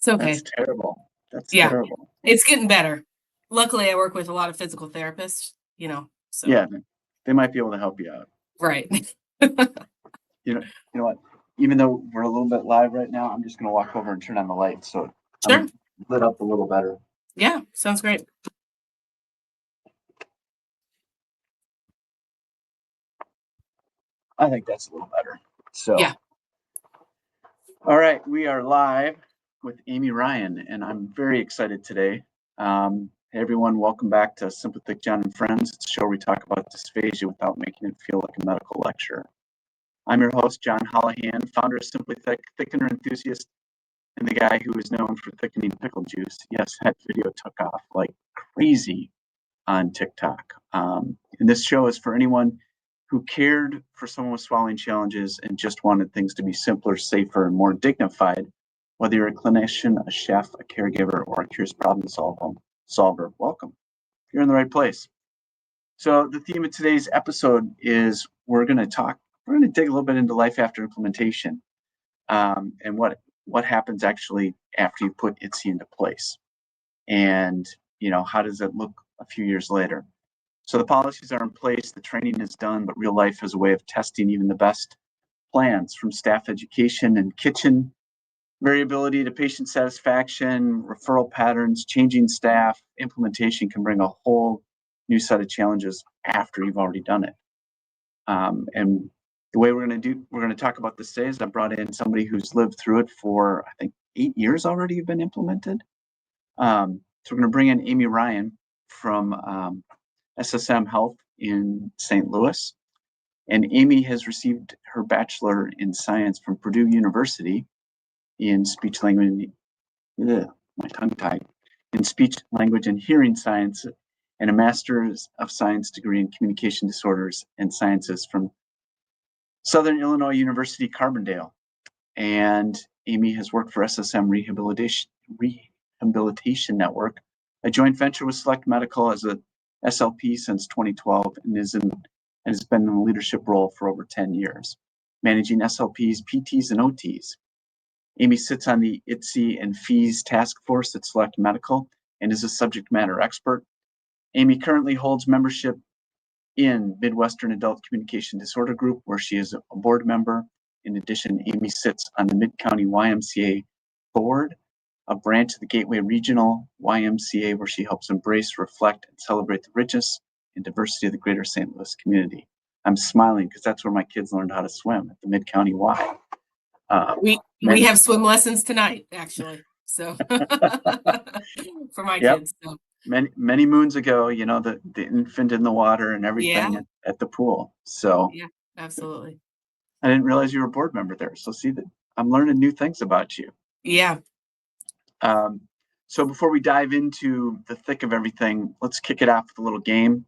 okay. That's terrible. That's Yeah. terrible. It's getting better. Luckily, I work with a lot of physical therapists, so. Yeah, they might be able to help you out. Right. You know what? Even though we're a little bit live right now, I'm just going to walk over and turn on the light so Sure. I'm lit up a little better. Yeah, sounds great. I think that's a little better. So, yeah. All right, we are live with Amy Ryan, and I'm very excited today. Hey everyone, welcome back to SimplyThick John Friends. It's a show where we talk about dysphagia without making it feel like a medical lecture. I'm your host, John Hollahan, founder of SimplyThick, thickener enthusiast, and the guy who is known for thickening pickle juice. Yes, that video took off like crazy on TikTok. And this show is for anyone who cared for someone with swallowing challenges and just wanted things to be simpler, safer, and more dignified, whether you're a clinician, a chef, a caregiver, or a curious problem solver, welcome. You're in the right place. So the theme of today's episode is we're going to dig a little bit into life after implementation, and what happens actually after you put IDDSI into place, and how does it look a few years later. So the policies are in place, the training is done, but real life has a way of testing even the best plans, from staff education and kitchen variability to patient satisfaction, referral patterns, changing staff. Implementation can bring a whole new set of challenges after you've already done it. And the way we're going to talk about this today is I brought in somebody who's lived through it for, I think, 8 years already have been implemented. So we're going to bring in Amy Ryan from SSM Health in St. Louis. And Amy has received her Bachelor in Science from Purdue University in speech language, in speech language and hearing science, and a Master's of Science degree in Communication Disorders and Sciences from Southern Illinois University, Carbondale. And Amy has worked for SSM Rehabilitation Network, a joint venture with Select Medical as a SLP since 2012, and has been in a leadership role for over 10 years, managing SLPs, PTs, and OTs. Amy sits on the IDDSI and FEES task force at Select Medical and is a subject matter expert. Amy currently holds membership in Midwestern Adult Communication Disorder Group, where she is a board member. In addition, Amy sits on the Mid-County YMCA board, a branch of the Gateway Regional YMCA, where she helps embrace, reflect, and celebrate the richness and diversity of the greater St. Louis community. I'm smiling because that's where my kids learned how to swim, at the Mid-County Y. We have swim lessons tonight, actually. So for my kids. So. Many moons ago, the infant in the water and everything at the pool. So yeah, absolutely. I didn't realize you were a board member there. So see that I'm learning new things about you. Yeah. So before we dive into the thick of everything, let's kick it off with a little game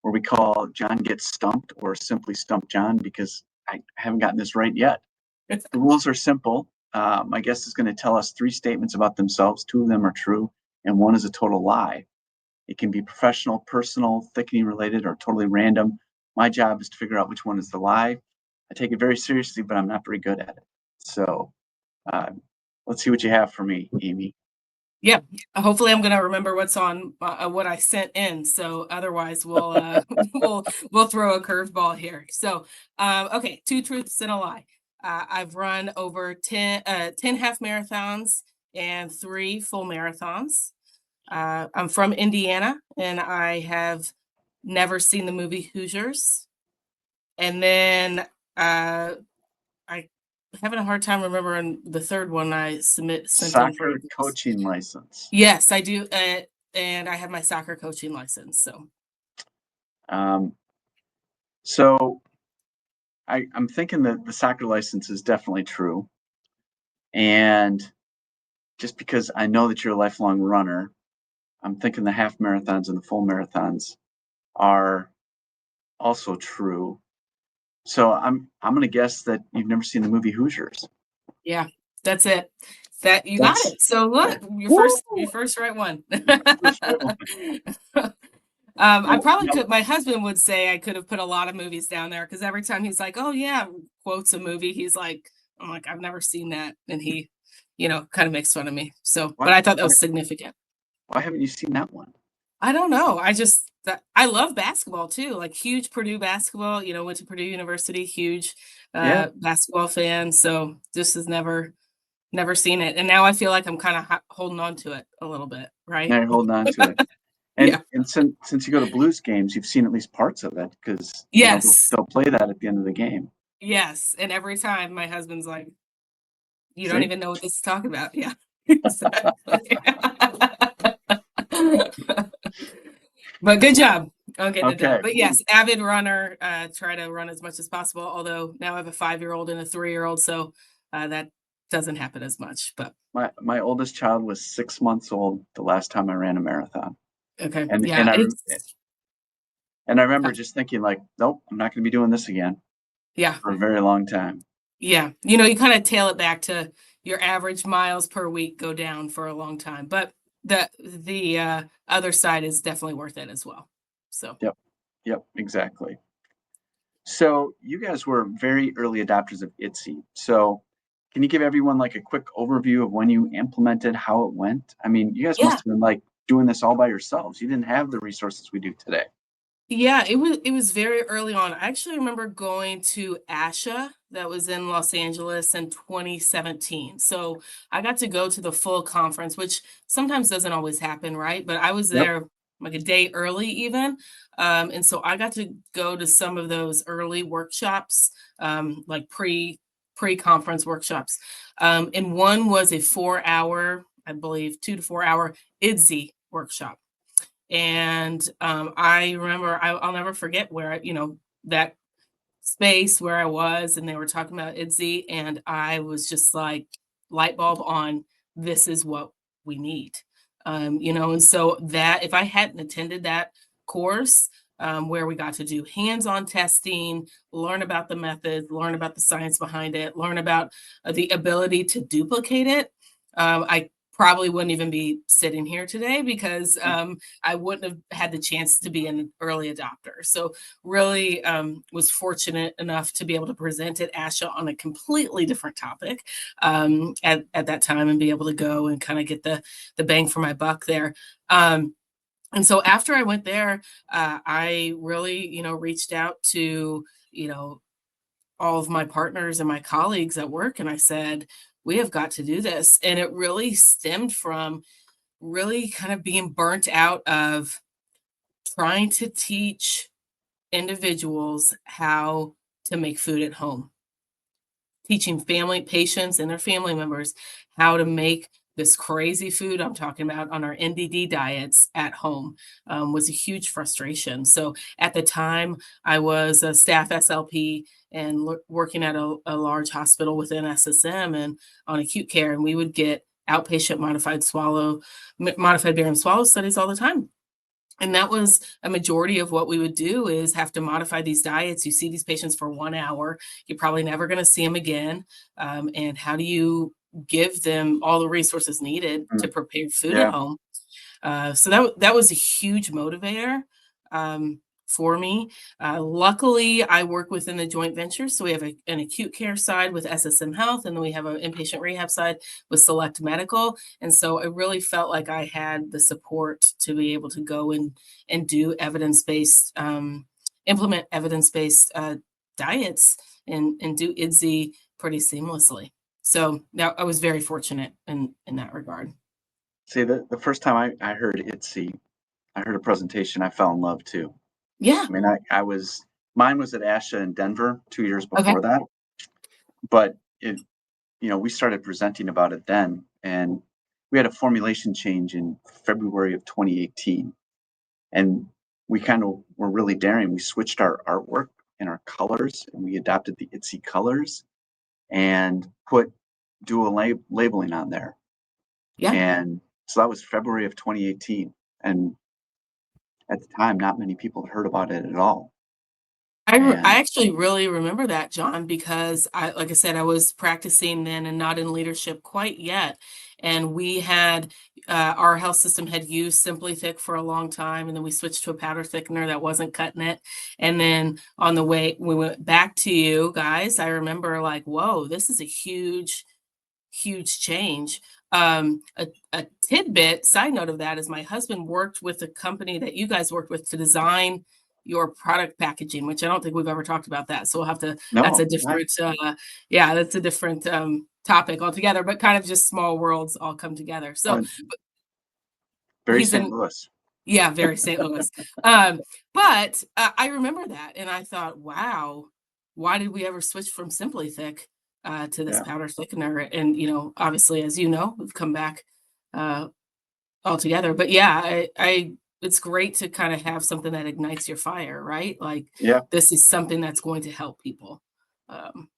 where we call John Gets Stumped, or Simply Stump John, because I haven't gotten this right yet. The rules are simple. My guest is going to tell us 3 statements about themselves. 2 of them are true, and 1 is a total lie. It can be professional, personal, thickening related, or totally random. My job is to figure out which one is the lie. I take it very seriously, but I'm not very good at it. So let's see what you have for me, Amy. Yeah, hopefully I'm going to remember what's on what I sent in. So otherwise we'll we'll throw a curveball here. So okay, 2 truths and a lie. I've run over 10 half marathons and 3 full marathons. I'm from Indiana, and I have never seen the movie Hoosiers. And then I having a hard time remembering the third one I sent soccer coaching license. Yes, I do, and I have my soccer coaching license. So I'm thinking that the soccer license is definitely true, and just because I know that you're a lifelong runner, I'm thinking the half marathons and the full marathons are also true. So I'm going to guess that you've never seen the movie Hoosiers. Yeah, that's it. Got it. So look, your first right one. I probably could. My husband would say I could have put a lot of movies down there, because every time he's like, "Oh yeah," quotes a movie, he's like, "I'm like, I've never seen that," and he kind of makes fun of me. So, Why, but I thought that why, was significant. why haven't you seen that one? I don't know. I love basketball too, like huge Purdue basketball, went to Purdue University, huge Yeah, basketball fan. So just has never seen it. And now I feel like I'm kind of holding on to it a little bit, now right? you're holding on to it. Yeah. And since you go to Blues games, you've seen at least parts of it because Yes. they'll play that at the end of the game. Yes. And every time my husband's like, you don't See? even know what this is talking about. Yeah. Exactly. But good job on getting it done. Okay. But yes, avid runner, try to run as much as possible. Although now I have a 5-year-old and a 3-year-old, so that doesn't happen as much. But My oldest child was 6 months old the last time I ran a marathon, okay, and yeah, and I rem- it's and I remember just thinking like, nope, I'm not going to be doing this again yeah, for a very long time. yeah. You kind of tail it back to your average miles per week go down for a long time, but the other side is definitely worth it as well. So Yep, yep, exactly. So you guys were very early adopters of IDDSI. So can you give everyone like a quick overview of when you implemented, how it went? I mean, you guys must yeah, have been like doing this all by yourselves. You didn't have the resources we do today. yeah, it was very early on. I actually remember going to ASHA that was in Los Angeles in 2017. So I got to go to the full conference, which sometimes doesn't always happen, right? But I was Yep. there like a day early even. And so I got to go to some of those early workshops, like pre-conference workshops. And one was a 4-hour, I believe, 2 to 4 hour IDDSI workshop. And I remember I'll never forget where that space where I was, and they were talking about IDDSI, and I was just like light bulb on. This is what we need, and so that if I hadn't attended that course. Where we got to do hands-on testing, learn about the method, learn about the science behind it, learn about the ability to duplicate it. I probably wouldn't even be sitting here today because I wouldn't have had the chance to be an early adopter. So really was fortunate enough to be able to present at ASHA on a completely different topic at that time and be able to go and kind of get the bang for my buck there. And so after I went there, I really, reached out to, all of my partners and my colleagues at work, and I said, we have got to do this. And it really stemmed from really kind of being burnt out of trying to teach individuals how to make food at home, teaching family patients and their family members how to make this crazy food I'm talking about on our NDD diets at home was a huge frustration. So at the time, I was a staff SLP and working at a large hospital within SSM and on acute care, and we would get outpatient modified barium swallow studies all the time. And that was a majority of what we would do is have to modify these diets. You see these patients for 1 hour. You're probably never going to see them again. And how do you give them all the resources needed to Mm, prepare food at yeah. home? So that was a huge motivator for me. Luckily, I work within the joint venture, so we have an acute care side with SSM Health, and then we have an inpatient rehab side with Select Medical. And so I really felt like I had the support to be able to go and do evidence-based, implement evidence-based diets and do IDDSI pretty seamlessly. So now I was very fortunate in that regard. See, the first time I heard IDDSI, I heard a presentation, I fell in love too. Yeah. I mean, mine was at ASHA in Denver 2 years Okay. before that, but we started presenting about it then, and we had a formulation change in February of 2018, and we kind of were really daring. We switched our artwork and our colors, and we adopted the IDDSI colors and put dual labeling on there. Yeah. And so that was February of 2018, and at the time, not many people had heard about it at all. I And actually really remember that, John, because like I said, I was practicing then and not in leadership quite yet. And we had our health system had used SimplyThick for a long time, and then we switched to a powder thickener that wasn't cutting it. And then on the way we went back to you guys, I remember like, whoa, this is a huge change. A tidbit side note of that is my husband worked with a company that you guys worked with to design your product packaging, which I don't think we've ever talked about that. So we'll have to, that's a No, different, yeah, that's a different topic altogether, but kind of just small worlds all come together. So very he's St. in, Louis. yeah, very St. Louis. But I remember that and I thought, wow, why did we ever switch from SimplyThick to this Yeah. powder thickener? And, you know, obviously, as you know, we've come back altogether. But yeah, it's great to kind of have something that ignites your fire, right? Like Yeah. this is something that's going to help people. Um,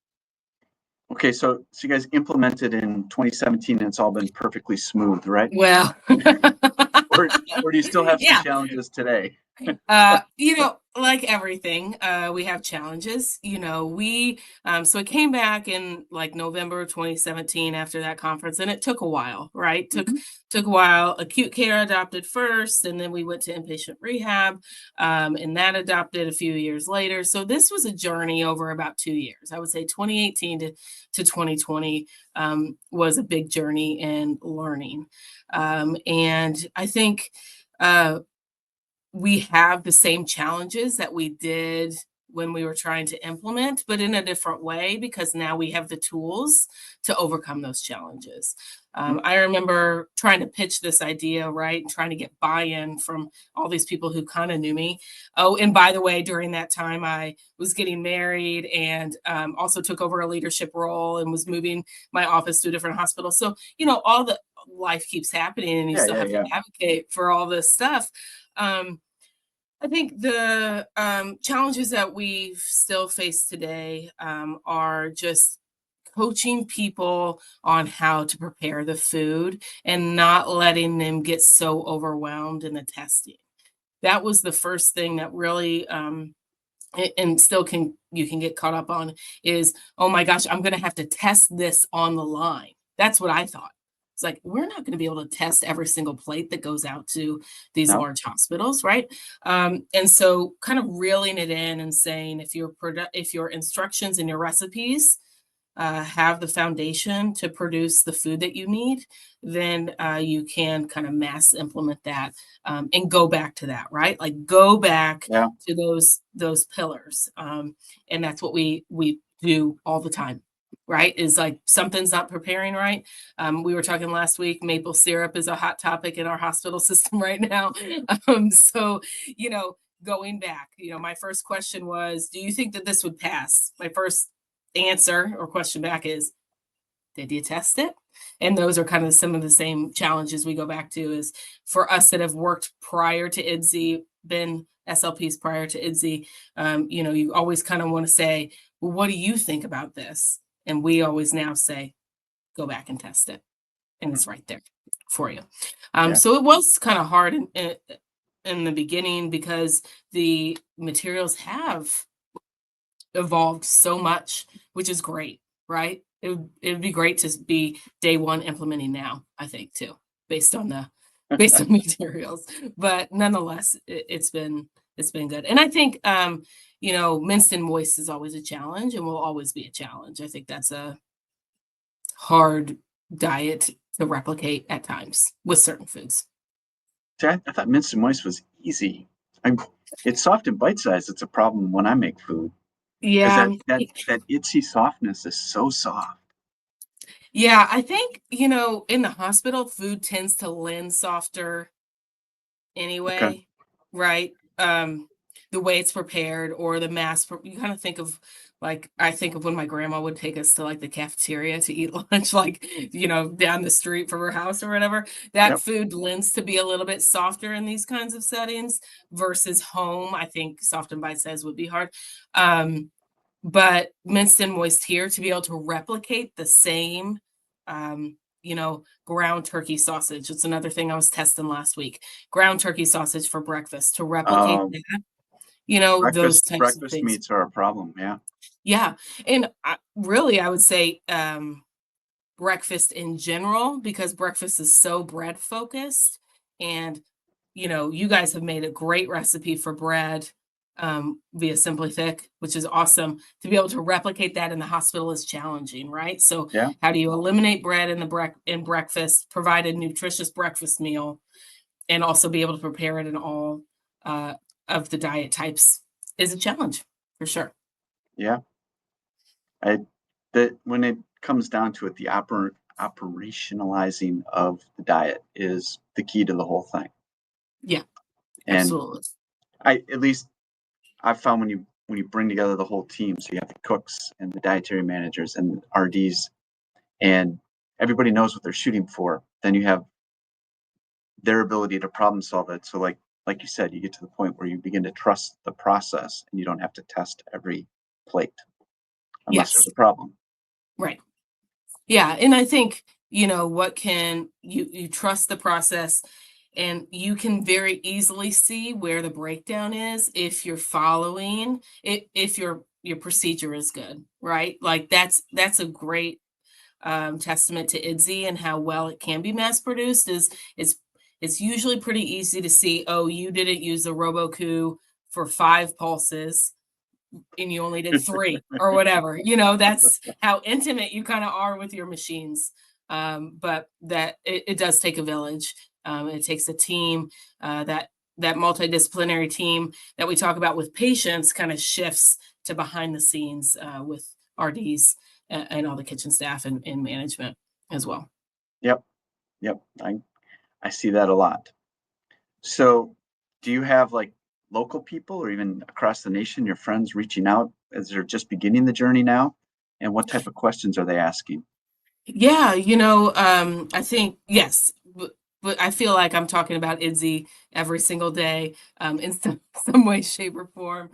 Okay, so you guys implemented in 2017 and it's all been perfectly smooth, right? well, Or do you still have some yeah. challenges today? You know, like everything, we have challenges. You know, so it came back in like November of 2017 after that conference, and it took a while, right? Mhm. Took a while. Acute care adopted first, and then we went to inpatient rehab, and that adopted a few years later. So this was a journey over about 2 years. I would say 2018 to 2020 was a big journey in learning, and I think. We have the same challenges that we did when we were trying to implement, but in a different way because now we have the tools to overcome those challenges. Mm. I remember trying to pitch this idea, right, and trying to get buy-in from all these people who kind of knew me. Oh, and by the way, during that time, I was getting married and also took over a leadership role and was moving my office to a different hospital. So, you know, all the life keeps happening and you Yeah, still yeah, have to yeah. advocate for all this stuff. Um, I think the challenges that we still face today are just coaching people on how to prepare the food and not letting them get so overwhelmed in the testing. That was the first thing that really and still can you can get caught up on is, oh my gosh, I'm going to have to test this on the line. That's what I thought. It's like we're not going to be able to test every single plate that goes out to these No? large hospitals, right? And so, kind of reeling it in and saying if your instructions and your recipes have the foundation to produce the food that you need, then you can kind of mass implement that and go back to that, right? Like go back Yeah. to those pillars, and that's what we do all the time, right? Is like something's not preparing right. We were talking last week. Maple syrup is a hot topic in our hospital system right now. So you know, going back, you know, my first question was, do you think that this would pass? My first answer or question back is, did you test it? And those are kind of some of the same challenges we go back to is for us that have worked prior to IDDSI, been SLPs prior to IDDSI, you know, you always kind of want to say, well, what do you think about this? And we always now say, go back and test it. And Mm. it's right there for you. Yeah. So it was kind of hard in the beginning because the materials have evolved so much, which is great, right? It would be great to be day one implementing now, I think too, based on the based on materials. But nonetheless, it's been good. And I think you know, minced and moist is always a challenge and will always be a challenge. I think that's a hard diet to replicate at times with certain foods. See, I thought minced and moist was easy. I'm It's soft and bite-sized, it's a problem when I make food, 'cause Yeah. that itsy softness is so soft. Yeah, I think, you know, in the hospital, food tends to lend softer Okay. anyway, right? The way it's prepared or the you kind of think of like I think of when my grandma would take us to like the cafeteria to eat lunch, like you know, down the street from her house or whatever. That Yep. food lends to be a little bit softer in these kinds of settings versus home. I think soft and bite size would be hard. But minced and moist here to be able to replicate the same you know, ground turkey sausage. It's another thing I was testing last week. Ground turkey sausage for breakfast to replicate Um, that, you know, those types of breakfast things. meats are a problem, yeah. Yeah. And really, I would say breakfast in general, because breakfast is so bread focused. And, you know, you guys have made a great recipe for bread. via SimplyThick, which is awesome. To be able to replicate that in the hospital is challenging, right? So Yeah. how do you eliminate bread in breakfast, provide a nutritious breakfast meal, and also be able to prepare it in all of the diet types is a challenge for sure. Yeah. I that when it comes down to it, the operationalizing of the diet is the key to the whole thing. Yeah, And absolutely. at least I've found when you bring together the whole team, so you have the cooks and the dietary managers and RDs, and everybody knows what they're shooting for, then you have their ability to problem solve it. So like you said, you get to the point where you begin to trust the process and you don't have to test every plate unless there's Yes, a problem. right. Yeah, and I think, what can you trust the process, and you can very easily see where the breakdown is if you're following it, if your procedure is good, right? Like that's a great testament to IDDSI and how well it can be mass produced. Is it's usually pretty easy to see, oh, you didn't use the RoboCoo for 5 pulses and you only did 3 or whatever. That's how intimate you kind of are with your machines. But that it does take a village. It takes a team. That multidisciplinary team that we talk about with patients kind of shifts to behind the scenes with RDs and all the kitchen staff and management as well. Yep, yep. I see that a lot. So, do you have like local people or even across the nation, your friends reaching out as they're just beginning the journey now? And what type of questions are they asking? Yeah, I think yes, but I feel like I'm talking about IDDSI every single day, in some way, shape, or form.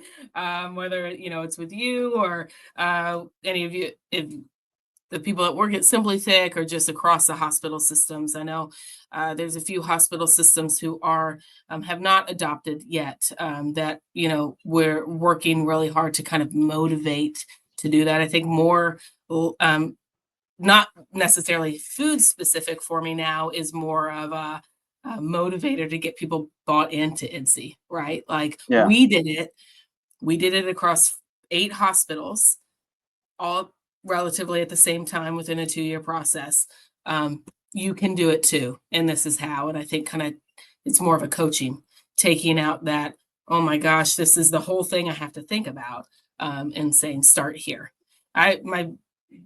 Whether it's with you or any of you, if the people that work at SimplyThick or just across the hospital systems. I know there's a few hospital systems who are have not adopted yet. That we're working really hard to kind of motivate to do that. I think more. Not necessarily food specific for me now is more of a motivator to get people bought into IDDSI, right? Like Yeah, we did it across 8 hospitals, all relatively at the same time within a 2-year process. You can do it too, and this is how. And I think kind of it's more of a coaching, taking out that, oh my gosh, this is the whole thing I have to think about, and saying start here. My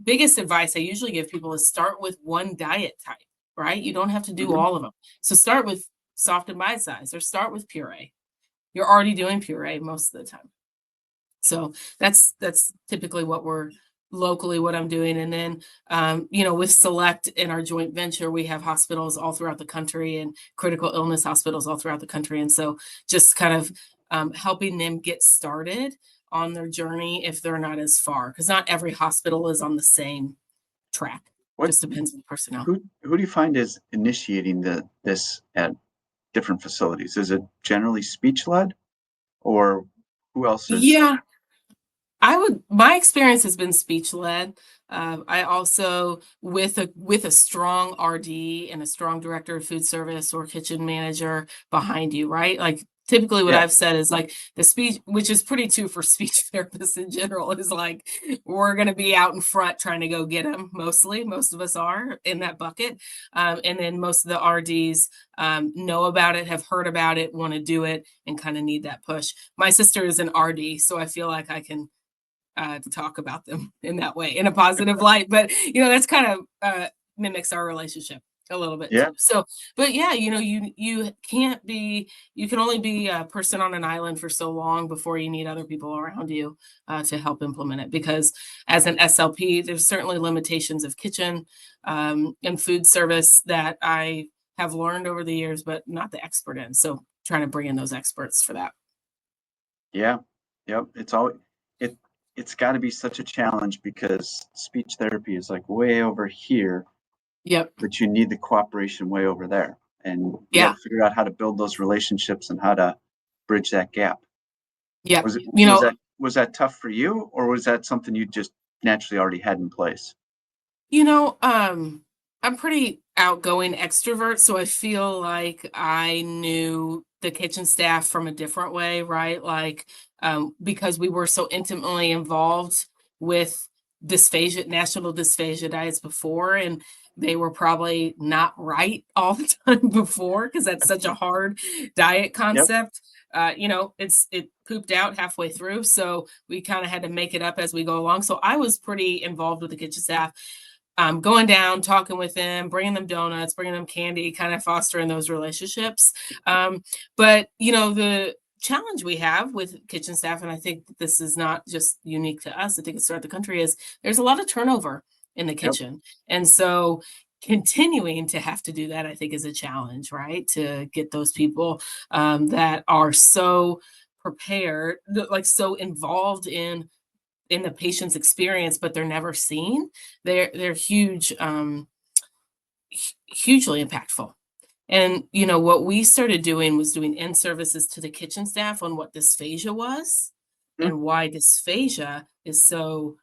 biggest advice I usually give people is start with one diet type, right? You don't have to do hmm, all of them. So start with soft and bite size, or start with puree. You're already doing puree most of the time. So that's typically what I'm doing. And then with Select in our joint venture, we have hospitals all throughout the country and critical illness hospitals all throughout the country. And so just kind of helping them get started on their journey if they're not as far, because not every hospital is on the same track. what Just depends on the personnel. who do you find is initiating this at different facilities? Is it generally speech led, or who else is? Yeah, my experience has been speech led. I also with a strong RD and a strong director of food service or kitchen manager behind you, right? Like typically what Yeah, I've said is like the speech, which is pretty true for speech therapists in general, is like we're going to be out in front trying to go get them. Mostly, most of us are in that bucket, and then most of the RDs know about it, have heard about it, want to do it, and kind of need that push. My sister is an RD, so I feel like I can to talk about them in that way, in a positive light. But that's kind of mimics our relationship a little bit too. yeah, So, but yeah, you can only be a person on an island for so long before you need other people around you to help implement it. Because as an SLP, there's certainly limitations of kitchen and food service that I have learned over the years, but not the expert in. So, trying to bring in those experts for that. yeah, yep. It it's got to be such a challenge because speech therapy is like way over here, Yep. but you need the cooperation way over there, and you got Yeah. to figure out how to build those relationships and how to bridge that gap. Yep. Was it was that tough for you, or was that something you just naturally already had in place? You know, um, I'm pretty outgoing extrovert, so I feel like I knew the kitchen staff from a different way, right? Like, because we were so intimately involved with dysphagia, national dysphagia diets before, and they were probably not right all the time before, because that's such a hard diet Yep. concept. It pooped out halfway through, so we kind of had to make it up as we go along. So I was pretty involved with the kitchen staff, going down, talking with them, bringing them donuts, bringing them candy, kind of fostering those relationships. But the challenge we have with kitchen staff, and I think that this is not just unique to us, I think it's throughout the country, is there's a lot of turnover in the Yep. kitchen. And so continuing to have to do that, I think, is a challenge, right? To get those people that are so prepared, like so involved in the patient's experience, but they're never seen. They're huge, hugely impactful. And what we started doing was doing in services to the kitchen staff on what dysphagia was Mm. and why dysphagia is so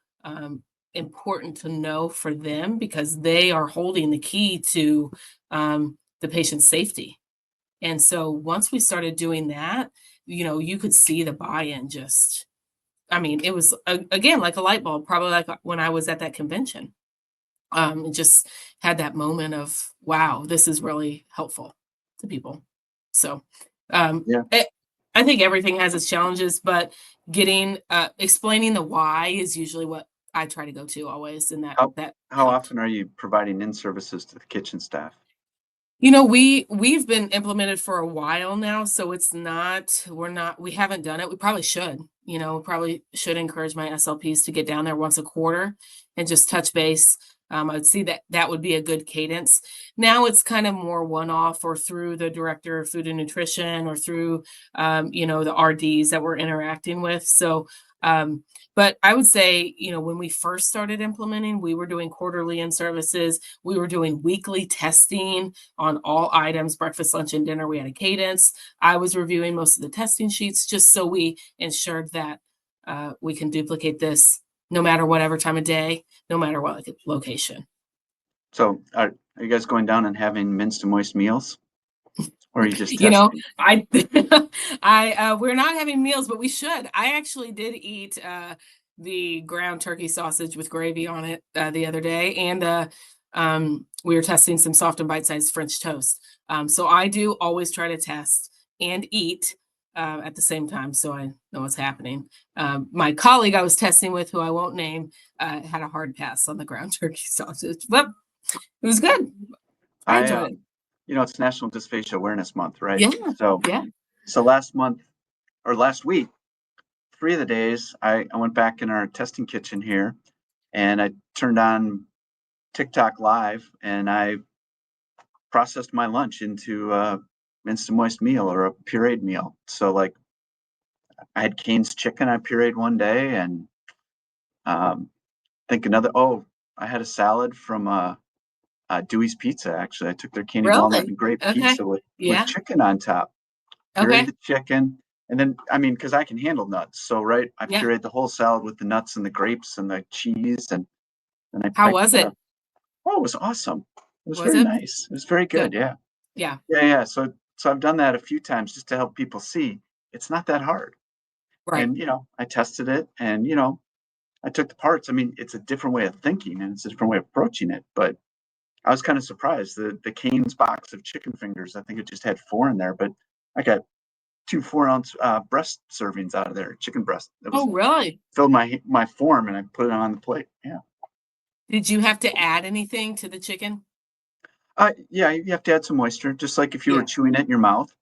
important to know for them, because they are holding the key to the patient's safety. And so once we started doing that, you could see the buy-in. Just, I mean, it was again like a light bulb, probably like when I was at that convention. It just had that moment of, wow, this is really helpful to people. So, Yeah. I think everything has its challenges, but getting explaining the why is usually what I try to go to always, and that How that how helped. often are you providing in services to the kitchen staff? We've been implemented for a while now, so we haven't done it. We probably should. Probably should encourage my SLPs to get down there once a quarter and just touch base. I would see that would be a good cadence. Now it's kind of more one-off, or through the director of food and nutrition, or through the RDs that we're interacting with. So but I would say, when we first started implementing, we were doing quarterly in services. We were doing weekly testing on all items, breakfast, lunch, and dinner. We had a cadence. I was reviewing most of the testing sheets, just so we ensured that we can duplicate this no matter whatever time of day, no matter what, like, location. So are you guys going down and having minced and moist meals, or are you just You know, testing? I we're not having meals, but we should. I actually did eat the ground turkey sausage with gravy on it the other day, and we were testing some soft and bite-sized French toast. So I do always try to test and eat at the same time, so I know what's happening. My colleague I was testing with, who I won't name, had a hard pass on the ground turkey sausage, but it was good. I I enjoyed it. it's National Dysphagia Awareness Month, right? Yeah, So yeah. last month, or last week, 3 of the days, I went back in our testing kitchen here, and I turned on TikTok live, and I processed my lunch into a minced and moist meal or a pureed meal. So, like, I had Cane's chicken I pureed one day, and think another. Oh, I had a salad from Dewey's Pizza. Actually, I took their candy walnut Really? and grape Okay. pizza with Yeah. chicken on top. Pureed Okay. the chicken, and then, I mean, because I can handle nuts, so right, I Yeah. pureed the whole salad with the nuts and the grapes and the cheese, and then I How picked was it? oh, it was awesome. It was Was very it? nice. It was very good. Good. Yeah. Yeah. Yeah, yeah. So I've done that a few times just to help people see it's not that hard. Right. And I tested it, and I took the parts. I mean, it's a different way of thinking, and it's a different way of approaching it. But I was kind of surprised. The Cane's box of chicken fingers, I think it just had 4 in there, but I got 2 4-ounce breast servings out of there, chicken breast. It was Oh, really? filled my form, and I put it on the plate. Yeah. Did you have to add anything to the chicken? Yeah, you have to add some moisture, just like if you were Yeah. chewing it in your mouth.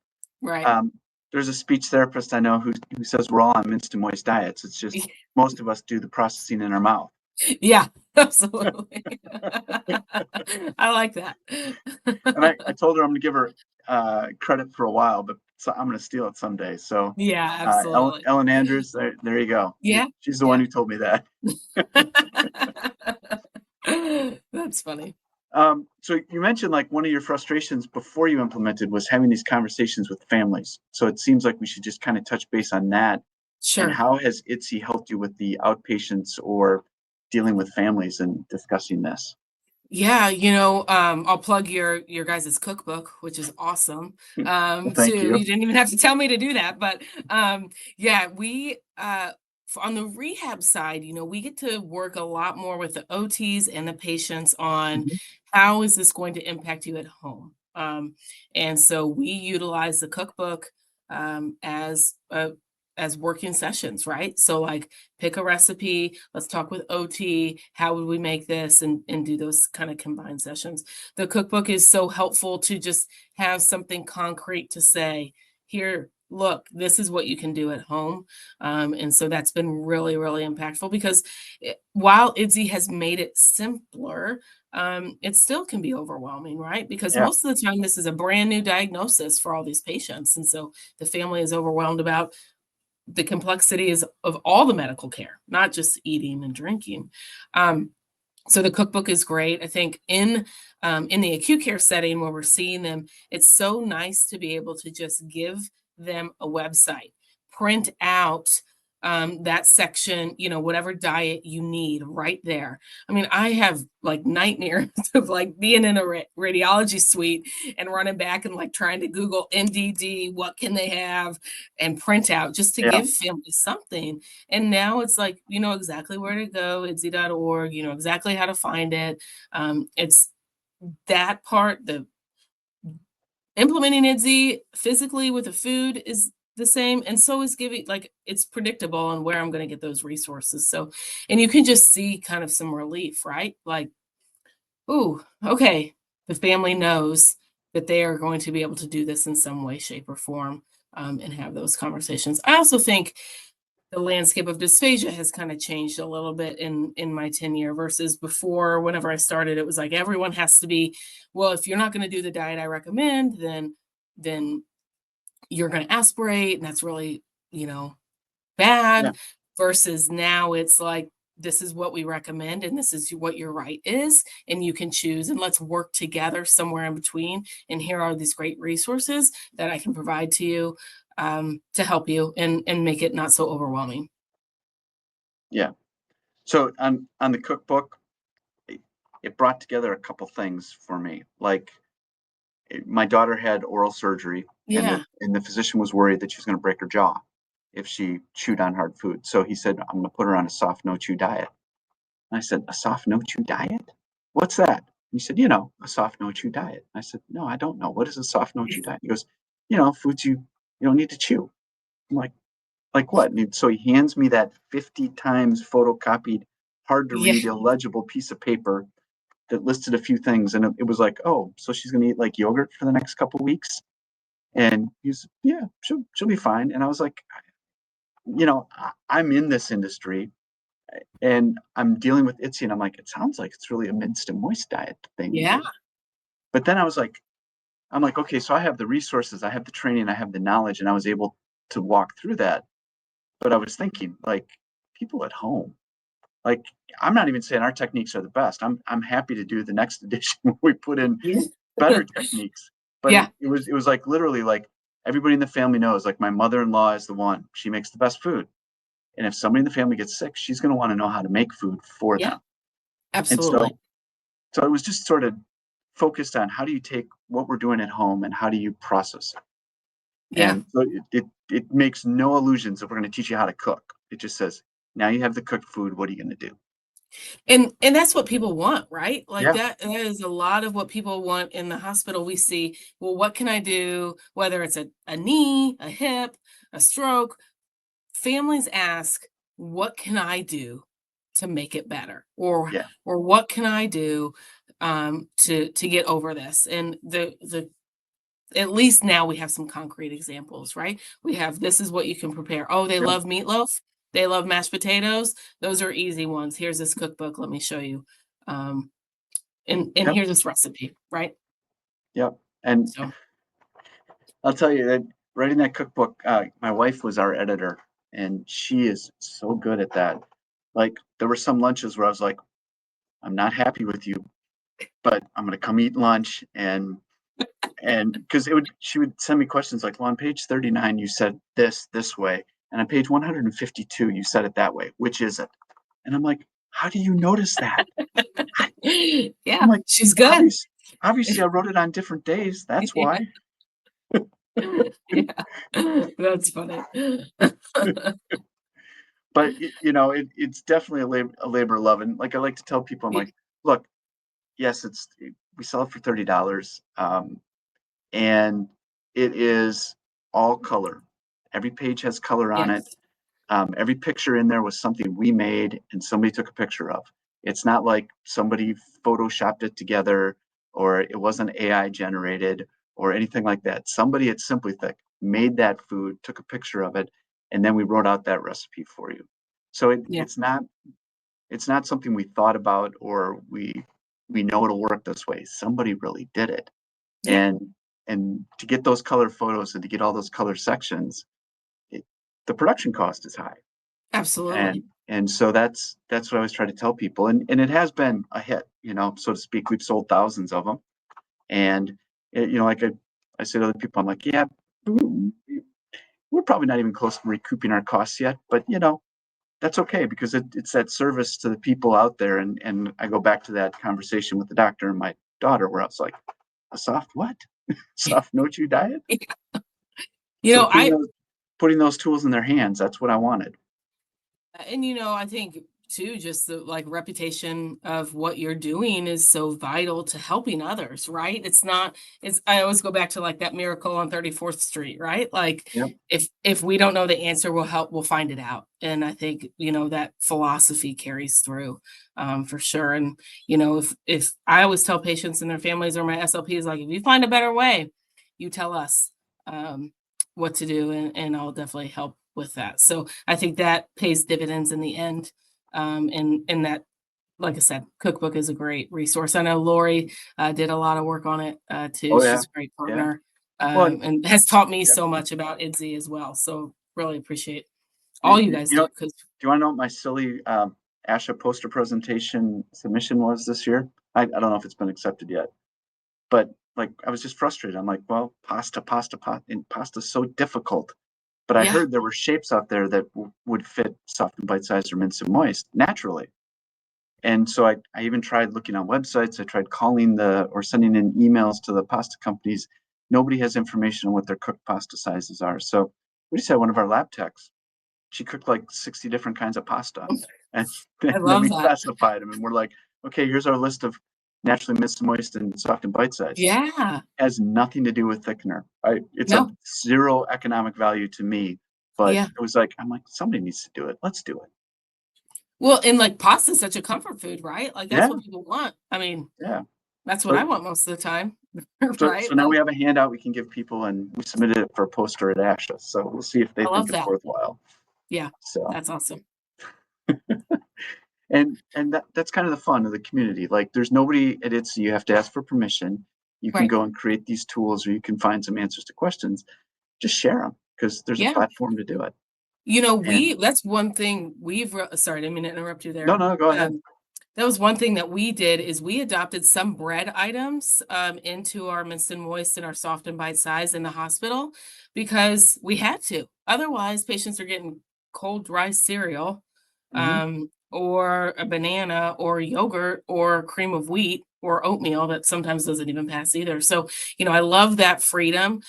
Right. Um, there's a speech therapist I know who says we're all on minced and moist diets. It's just most of us do the processing in our mouth. Yeah, absolutely. I like that. And I told her I'm gonna give her credit for a while, but I'm gonna steal it someday. So Yeah, Ellen, absolutely. Ellen Andrews, there you go. Yeah. She's the one Yeah. who told me that. That's funny. So you mentioned, like, one of your frustrations before you implemented was having these conversations with families. So it seems like we should just kind of touch base on that. And Sure. how has IDDSI helped you with the outpatients or dealing with families and discussing this? Yeah, I'll plug your guys' cookbook, which is awesome. Well, thank Too. you. You didn't even have to tell me to do that, but yeah, we on the rehab side, we get to work a lot more with the OTs and the patients on Mhm. how is this going to impact you at home. And so we utilize the cookbook as working sessions, right? So like pick a recipe, let's talk with OT, how would we make this and do those kind of combined sessions. The cookbook is so helpful to just have something concrete to say, here, look, this is what you can do at home. And so that's been really, really impactful because while IDDSI has made it simpler, it still can be overwhelming, right? Because Yeah, most of the time, this is a brand new diagnosis for all these patients. And so the family is overwhelmed about the complexities of all the medical care, not just eating and drinking. Um, so the cookbook is great. I think in the acute care setting where we're seeing them, it's so nice to be able to just give them a website, print out that section, whatever diet you need right there. I mean, I have like nightmares of like being in a radiology suite and running back and like trying to Google NDD, what can they have, and print out just to yeah, give families something. And now it's like, you know exactly where to go, IDDSI.org, you know exactly how to find it. It's that part, the implementing IDDSI physically with the food is the same. And so is giving, like, it's predictable on where I'm going to get those resources. So, and you can just see kind of some relief, right? Like, ooh, okay, the family knows that they are going to be able to do this in some way, shape, or form, and have those conversations. I also think the landscape of dysphagia has kind of changed a little bit in my tenure versus before. Whenever I started, it was like everyone has to be, well, if you're not going to do the diet I recommend, then you're going to aspirate, and that's really, you know, yeah, bad. Versus now it's like, this is what we recommend and this is what your right is, and you can choose, and let's work together somewhere in between, and here are these great resources that I can provide to you, to help you and make it not so overwhelming. yeah. So on the cookbook, it, it brought together a couple things for me. Like my daughter had oral surgery, and Yeah. the physician was worried that she was going to break her jaw if she chewed on hard food. So he said, "I'm going to put her on a soft no chew diet." And I said, "A soft no chew diet? What's that?" He said, "A soft no chew diet." I said, "No, I don't know. What is a soft no chew diet?" He goes, "Foods you don't need to chew." I'm like what?" And so he hands me that 50 times photocopied, hard to Yeah. read, illegible piece of paper that listed a few things, and it was like, "Oh, so she's going to eat like yogurt for the next couple weeks?" And he's, "Yeah, she'll be fine." And I was like, I'm in this industry and I'm dealing with ITSY, and I'm like, it sounds like it's really a minced and moist diet thing. Yeah. But then I'm like, okay, so I have the resources, I have the training, I have the knowledge, and I was able to walk through that. But I was thinking, like, people at home, like, I'm not even saying our techniques are the best. I'm happy to do the next edition where we put in Yeah. better techniques. But Yeah. it was like literally like everybody in the family knows, like my mother-in-law is the one. She makes the best food. And if somebody in the family gets sick, she's going to want to know how to make food for Yeah. them. And Absolutely. so it was just sort of focused on how do you take what we're doing at home and how do you process it. Yeah. And so it makes no illusions that we're going to teach you how to cook. It just says, now you have the cooked food. What are you going to do? And that's what people want, right? Like Yeah, that is a lot of what people want in the hospital. We see, well, what can I do? Whether it's a knee, a hip, a stroke, families ask, what can I do to make it better? yeah, Or what can I do to get over this? And the at least now we have some concrete examples, right? We have, this is what you can prepare. Oh, they yep, love meatloaf. They love mashed potatoes. Those are easy ones. Here's this cookbook. Let me show you. Um, and yep, here's this recipe, right? yep. And So I'll tell you that writing that cookbook, my wife was our editor, and she is so good at that. Like there were some lunches where I was like, I'm not happy with you, but I'm going to come eat lunch and because it would she would send me questions like, well, on page 39 you said this way, and on page 152 you said it that way, which is it? And I'm like, how do you notice that? Yeah, I'm like, she's good. obviously I wrote it on different days. That's why. Yeah, that's funny. But it's definitely a labor of love. And like I like to tell people, I'm like, look, yes, we sell it for $30. And it is all color. Every page has color on it. Yes, Every picture in there was something we made and somebody took a picture of. It's not like somebody photoshopped it together or it wasn't AI generated or anything like that. Somebody at SimplyThick made that food, took a picture of it, and then we wrote out that recipe for you. So yeah, it's not something we thought about or we know it'll work this way. Somebody really did it. yeah, And to get those color photos and to get all those color sections, the production cost is high. absolutely. And so that's what I always try to tell people. And it has been a hit, so to speak. We've sold thousands of them. And like I say to other people, I'm like, yeah, we're probably not even close to recouping our costs yet, but that's okay because it's that service to the people out there. And I go back to that conversation with the doctor and my daughter where I was like, a soft what? Soft no-chew diet? You So know, I putting those tools in their hands, that's what I wanted. And I think too, just the like reputation of what you're doing is so vital to helping others, right? It's not, I always go back to like that miracle on 34th Street, right? Like Yep. if we don't know the answer, we'll find it out. And I think, that philosophy carries through for sure. And, if I always tell patients and their families or my SLP is like, if you find a better way, you tell us what to do and I'll definitely help with that. So I think that pays dividends in the end. And that, like I said, cookbook is a great resource. I know Lori did a lot of work on it too. Oh yeah. She's a great Yeah. partner Well, and has taught me yeah. so much about IDDSI as well. So really appreciate all You, you you guys you do know, do because you want to know what my silly ASHA poster presentation submission was this year? I don't know if it's been accepted yet, but like I was just frustrated. I'm like, well, and pasta's so difficult. But I yeah, heard there were shapes out there that would fit soft and bite-sized or mince and moist naturally. And so I even tried looking on websites. I tried calling or sending in emails to the pasta companies. Nobody has information on what their cooked pasta sizes are. So we just had one of our lab techs. She cooked like 60 different kinds of pasta. And I then love we that. classified them and we're like, okay, here's our list of naturally minced, moist, and soft and bite-sized. Yeah, Has nothing to do with thickener. It's of no, zero economic value to me, but yeah. it was like, I'm like, somebody needs to do it. Let's do it. Well, and like pasta is such a comfort food, right? Like that's Yeah, what people want. I mean, yeah. that's what I So want most of the time, so right? now we Like have a handout we can give people, and we submitted it for a poster at ASHA. So we'll see if they I think love it's that. worthwhile. Yeah, So that's awesome. and that's kind of the fun of the community. Like there's nobody at IDDSI you have to ask for permission. You can Right. go and create these tools, or you can find some answers to questions. Just share them because there's a Yeah. platform to do it. And That's one thing sorry, I didn't mean to interrupt you no, there. no, go ahead. That was one thing that we did is we adopted some bread items into our minced and moist and our soft and bite size in the hospital because we had to. Otherwise, patients are getting cold, dry cereal Hmm. or a banana or yogurt or cream of wheat or oatmeal that sometimes doesn't even pass either. So, I love that freedom.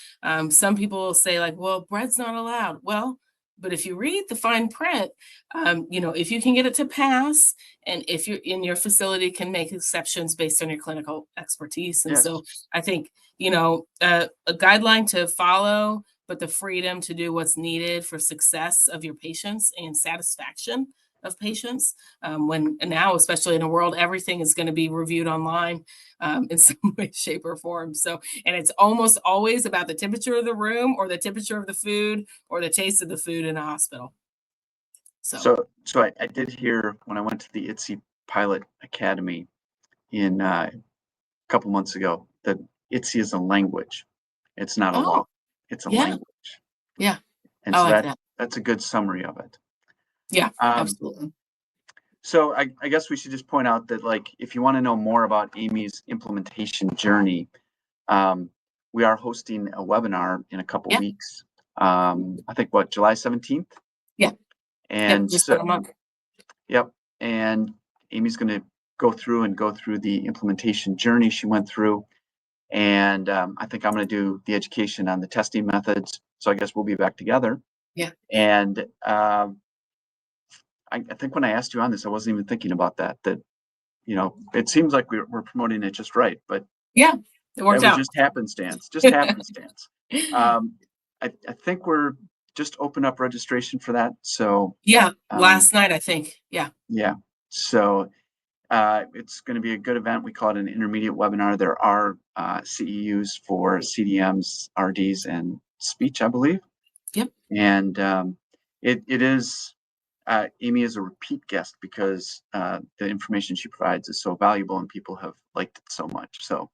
Some people will say, like, well, bread's not allowed. Well, but if you read the fine print, if you can get it to pass, and if you're in your facility can make exceptions based on your clinical expertise. And Yes. so I think, a guideline to follow, but the freedom to do what's needed for success of your patients and satisfaction of patients. When now, especially in a world, everything is going to be reviewed online in some way, shape, or form. So, and it's almost always about the temperature of the room or the temperature of the food or the taste of the food in a hospital. So, So I did hear when I went to the ITSE Pilot Academy in a couple months ago that ITSE is a language. It's not a law. oh, It's a yeah, language. yeah, And I so like that. that's a good summary of it. Yeah, Um, absolutely. so I guess we should just point out that like if you want to know more about Amy's implementation journey, um, we are hosting a webinar in a couple Yeah, weeks. I think July 17th? yeah, yep, And just so about a month. yep. And Amy's going to go through the implementation journey she went through. And I think I'm going to do the education on the testing methods. So I guess we'll be back together. Yeah. And I think when I asked you on this, I wasn't even thinking about that, you know, it seems like we're promoting it just right, but yeah, it worked that was out. just happenstance, just happenstance. I think we're just open up registration for that. So Yeah, last night, I think. Yeah. yeah. So it's going to be a good event. We call it an intermediate webinar. There are CEUs for CDMs, RDs, and speech, I believe. Yep. And it is, Amy is a repeat guest because the information she provides is so valuable and people have liked it so much. So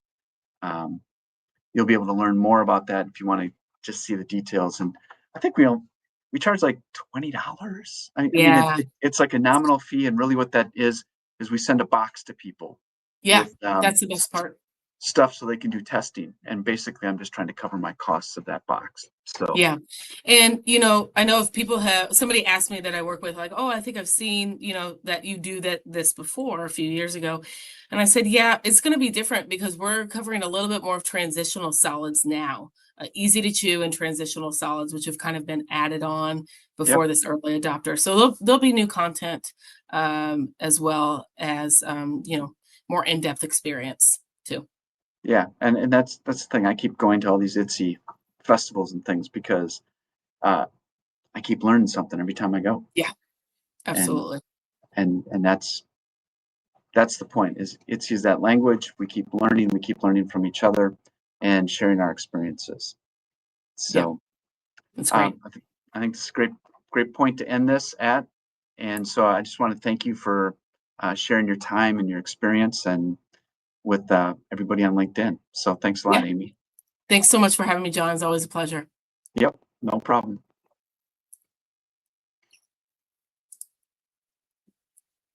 you'll be able to learn more about that if you want to just see the details. And I think we charge like $20. I Yeah. mean, it's like a nominal fee, and really what that is we send a box to people Yeah. with That's the best part. stuff so they can do testing. And basically, I'm just trying to cover my costs of that box. So yeah. And, you know, I know if people have, somebody asked me that I work with, like, oh, I think I've seen, you know, that you do this before a few years ago. And I said, yeah, it's going to be different because we're covering a little bit more of transitional solids now, easy to chew and transitional solids, which have kind of been added on before this early adopter. So there'll be new content as well as, you know, more in-depth experience too. yeah, and that's the thing. I keep going to all these IDDSI festivals and things because I keep learning something every time I go. Yeah, absolutely. And that's the point. Is IDDSI that language? We keep learning from each other and sharing our experiences. So That's great. I think it's a great point to end this at. And so I just want to thank you for sharing your time and your experience and with everybody on LinkedIn. So thanks a lot, Amy. Thanks so much for having me, John. It's always a pleasure. Yep, no problem.